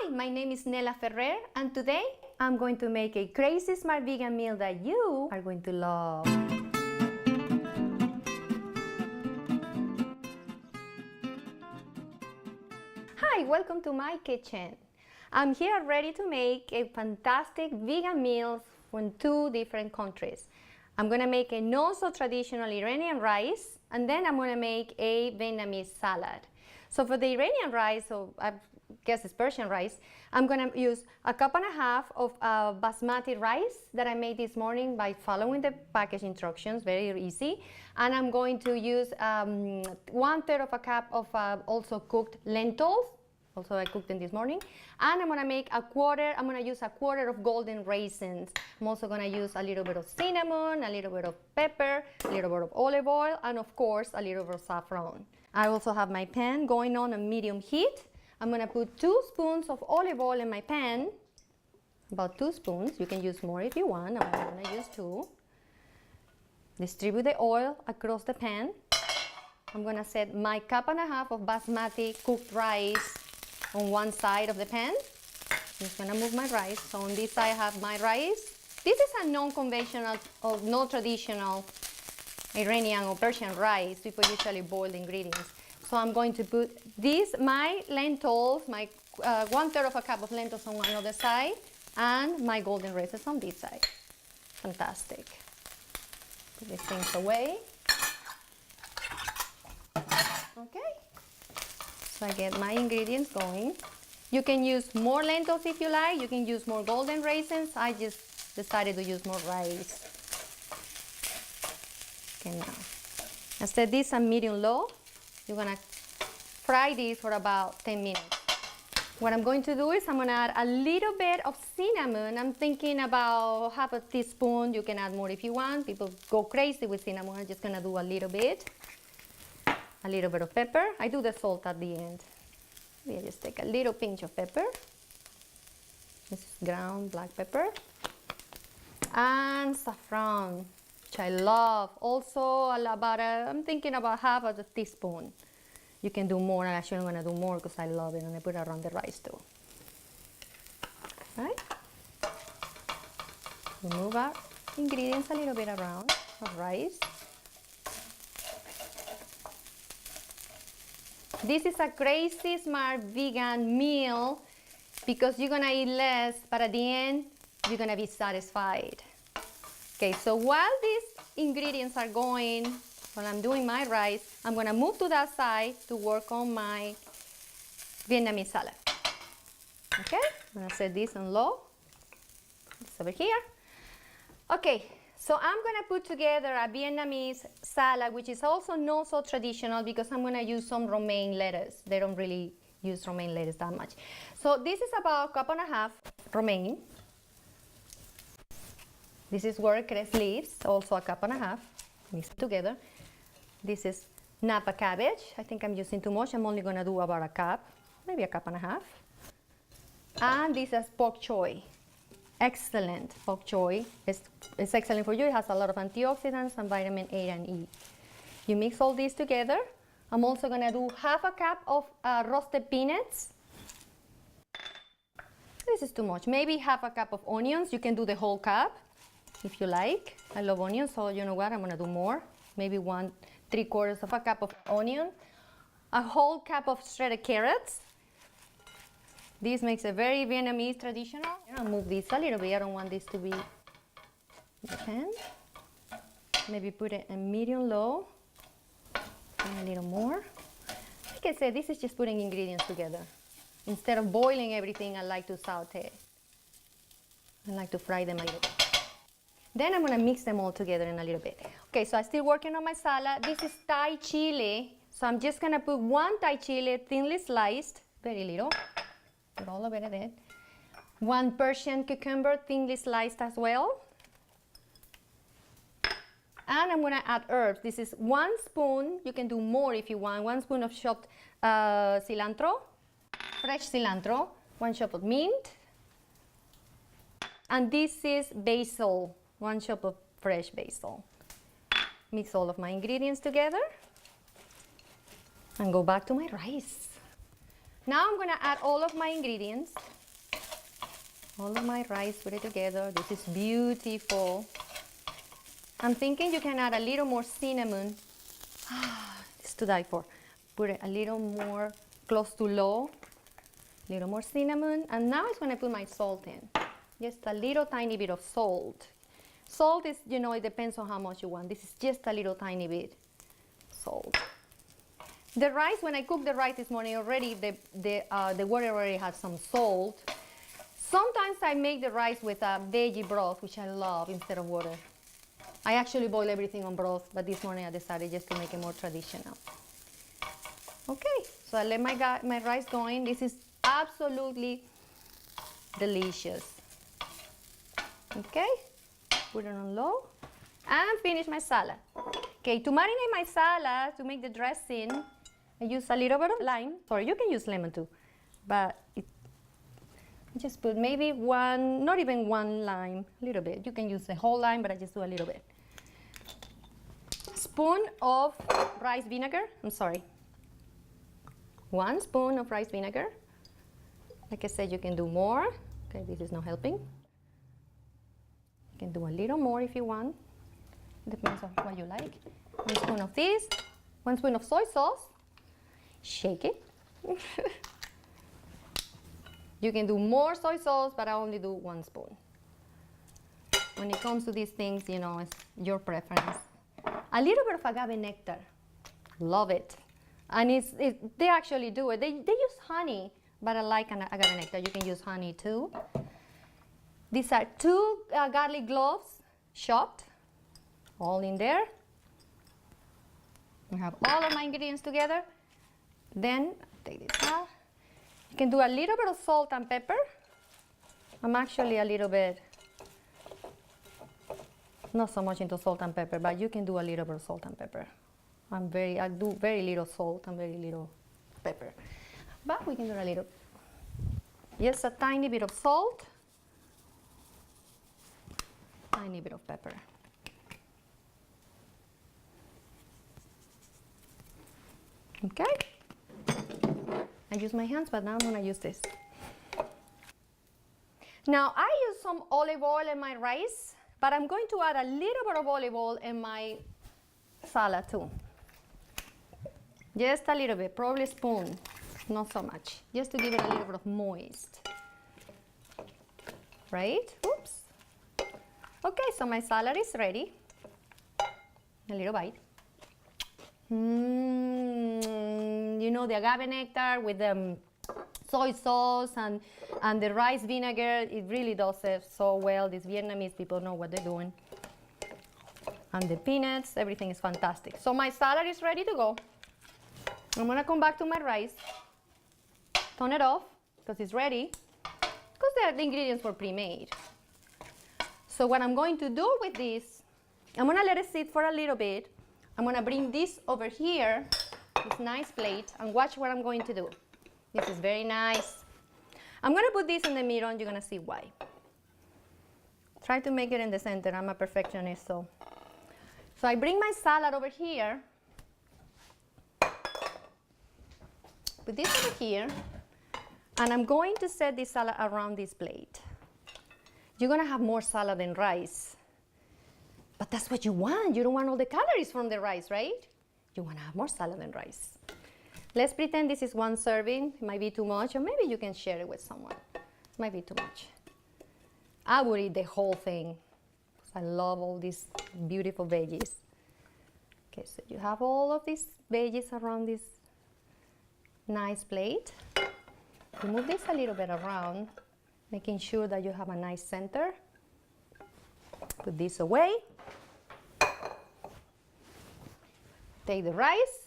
Hi, my name is Nela Ferrer, and today I'm going to make a crazy smart vegan meal that you are going to love. Hi, welcome to my kitchen. I'm here ready to make a fantastic vegan meal from two different countries. I'm going to make a not-so-traditional Iranian rice, and then I'm going to make a Vietnamese salad. So for the Iranian rice, so I guess it's Persian rice, I'm going to use a cup and a half of basmati rice that I made this morning by following the package instructions, very easy. And I'm going to use 1/3 of a cup of also cooked lentils. Also, I cooked them this morning. And I'm going to use a quarter of golden raisins. I'm also going to use a little bit of cinnamon, a little bit of pepper, a little bit of olive oil, and of course, a little bit of saffron. I also have my pan going on medium heat. I'm going to put 2 spoons of olive oil in my pan. About 2 spoons. You can use more if you want. I'm going to use 2. Distribute the oil across the pan. I'm going to set my cup and a half of basmati cooked rice on one side of the pan. I'm just going to move my rice. So on this side I have my rice. This is a non-conventional or non-traditional Iranian or Persian rice. People usually boil the ingredients. So I'm going to put my lentils, my 1/3 of a cup of lentils on one other side, and my golden raisins on this side. Fantastic. Put these things away. Okay. So I get my ingredients going. You can use more lentils if you like. You can use more golden raisins. I just decided to use more rice. Okay, now. I set this on medium-low. You're going to fry this for about 10 minutes. What I'm going to do is I'm going to add a little bit of cinnamon. I'm thinking about half a teaspoon. You can add more if you want. People go crazy with cinnamon. I'm just going to do a little bit. A little bit of pepper. I do the salt at the end. Maybe I just take a little pinch of pepper. This is ground black pepper. And saffron, which I love. Also, I'm thinking about half of a teaspoon. You can do more, and actually I'm going to do more because I love it, and I put it around the rice too. Right? We move our ingredients a little bit around the rice. This is a crazy smart vegan meal because you're going to eat less, but at the end, you're going to be satisfied. Okay, so while these ingredients are going, while I'm doing my rice, I'm going to move to that side to work on my Vietnamese salad. Okay, I'm going to set this on low. It's over here. Okay, so I'm going to put together a Vietnamese salad, which is also not so traditional because I'm going to use some romaine lettuce. They don't really use romaine lettuce that much. So this is about a cup and a half romaine. This is watercress leaves, also a cup and a half, mixed together. This is Napa cabbage. I think I'm using too much. I'm only going to do about a cup, maybe a cup and a half. And this is bok choy. Excellent bok choy. It's excellent for you. It has a lot of antioxidants and vitamin A and E. You mix all these together. I'm also going to do half a cup of roasted peanuts. This is too much. Maybe half a cup of onions. You can do the whole cup if you like. I love onions, so you know what? I'm going to do more. Maybe 1/3 of a cup of onion. A whole cup of shredded carrots. This makes a very Vietnamese traditional. I'll move this a little bit. I don't want this to be in the pan. Maybe put it in medium-low. And a little more. Like I said, this is just putting ingredients together. Instead of boiling everything, I like to saute. I like to fry them a little bit. Then I'm going to mix them all together in a little bit. Okay, so I'm still working on my salad. This is Thai chili. So I'm just going to put 1 Thai chili, thinly sliced, very little. Put all of it in it. 1 Persian cucumber, thinly sliced as well. And I'm going to add herbs. This is 1 spoon. You can do more if you want. 1 spoon of chopped cilantro, fresh cilantro. 1 chop of mint. And this is basil. 1 chop of fresh basil. Mix all of my ingredients together and go back to my rice. Now I'm gonna add all of my ingredients. All of my rice, put it together. This is beautiful. I'm thinking you can add a little more cinnamon. It's to die for. Put it a little more close to low. A little more cinnamon. And now I'm gonna put my salt in. Just a little tiny bit of salt. Salt is, you know, it depends on how much you want. This is just a little tiny bit salt. The rice, when I cooked the rice this morning already, the water already has some salt. Sometimes I make the rice with a veggie broth, which I love, instead of water. I actually boil everything on broth, but this morning I decided just to make it more traditional. Okay, so I let my rice go in. This is absolutely delicious. Okay, put it on low and finish my salad. Okay, to marinate my salad, to make the dressing, I use a little bit of lime. Sorry, you can use lemon too, but just put maybe one, not even one lime, a little bit. You can use the whole lime, but I just do a little bit. Spoon of rice vinegar, I'm sorry. 1 spoon of rice vinegar. Like I said, you can do more. Okay, this is not helping. You can do a little more if you want. Depends on what you like. 1 spoon of this, 1 spoon of soy sauce. Shake it. You can do more soy sauce, but I only do 1 spoon. When it comes to these things, you know, it's your preference. A little bit of agave nectar. Love it. And they actually do it. They use honey, but I like agave nectar. You can use honey too. These are 2 garlic cloves, chopped, all in there. I have all of my ingredients together. Then take this out. You can do a little bit of salt and pepper. I'm actually a little bit, not so much into salt and pepper, but you can do a little bit of salt and pepper. I do very little salt and very little pepper. But we can do a little, just a tiny bit of salt, tiny bit of pepper. Okay. I use my hands, but now I'm gonna use this. Now I use some olive oil in my rice, but I'm going to add a little bit of olive oil in my salad too. Just a little bit, probably a spoon, not so much, just to give it a little bit of moist. Right? Oops. Okay, so my salad is ready. A little bite. You know, the agave nectar with the soy sauce and the rice vinegar, it really does it so well. These Vietnamese people know what they're doing. And the peanuts, everything is fantastic. So my salad is ready to go. I'm gonna come back to my rice, turn it off, because it's ready, because the ingredients were pre-made. So what I'm going to do with this, I'm gonna let it sit for a little bit. I'm gonna bring this over here, this nice plate, and watch what I'm going to do. This is very nice. I'm gonna put this in the middle and you're gonna see why. Try to make it in the center, I'm a perfectionist, so I bring my salad over here, put this over here, and I'm going to set this salad around this plate. You're gonna have more salad than rice. But that's what you want. You don't want all the calories from the rice, right? You want to have more salad than rice. Let's pretend this is 1 serving. It might be too much, or maybe you can share it with someone. It might be too much. I would eat the whole thing, because I love all these beautiful veggies. Okay, so you have all of these veggies around this nice plate. You move this a little bit around, making sure that you have a nice center. Put this away. Take the rice,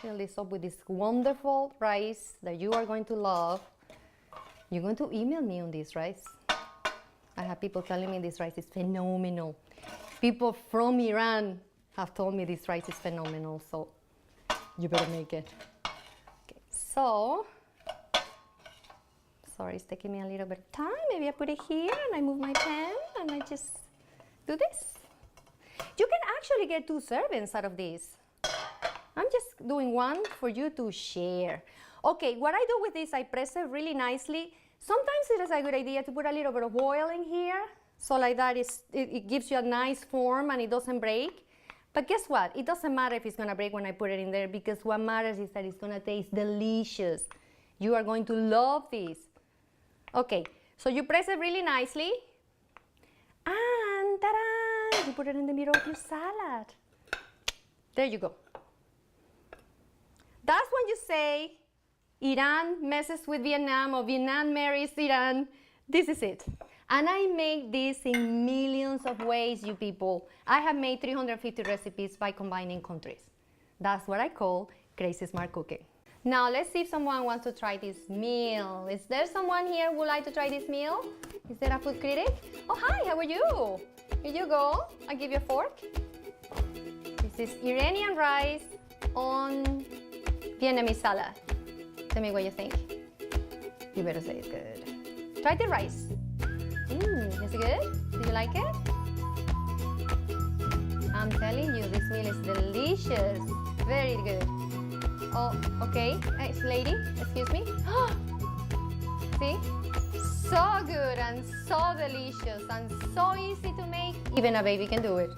fill this up with this wonderful rice that you are going to love. You're going to email me on this rice. I have people telling me this rice is phenomenal. People from Iran have told me this rice is phenomenal, so you better make it. Okay, so, sorry, it's taking me a little bit of time. Maybe I put it here and I move my pan and I just do this. You can actually get 2 servings out of this. I'm just doing 1 for you to share. Okay, what I do with this, I press it really nicely. Sometimes it is a good idea to put a little bit of oil in here, so like that it gives you a nice form and it doesn't break. But guess what? It doesn't matter if it's gonna break when I put it in there, because what matters is that it's gonna taste delicious. You are going to love this. Okay, so you press it really nicely, and ta-da! You put it in the middle of your salad. There you go. That's when you say, Iran messes with Vietnam or Vietnam marries Iran. This is it. And I make this in millions of ways, you people. I have made 350 recipes by combining countries. That's what I call crazy smart cooking. Now let's see if someone wants to try this meal. Is there someone here who would like to try this meal? Is there a food critic? Oh, hi, how are you? Here you go. I'll give you a fork. This is Iranian rice on Vietnamese salad. Tell me what you think. You better say it's good. Try the rice. Is it good? Do you like it? I'm telling you, this meal is delicious. Very good. Oh, okay. Hey, lady, excuse me. See? So good and so delicious and so easy to make. Even a baby can do it.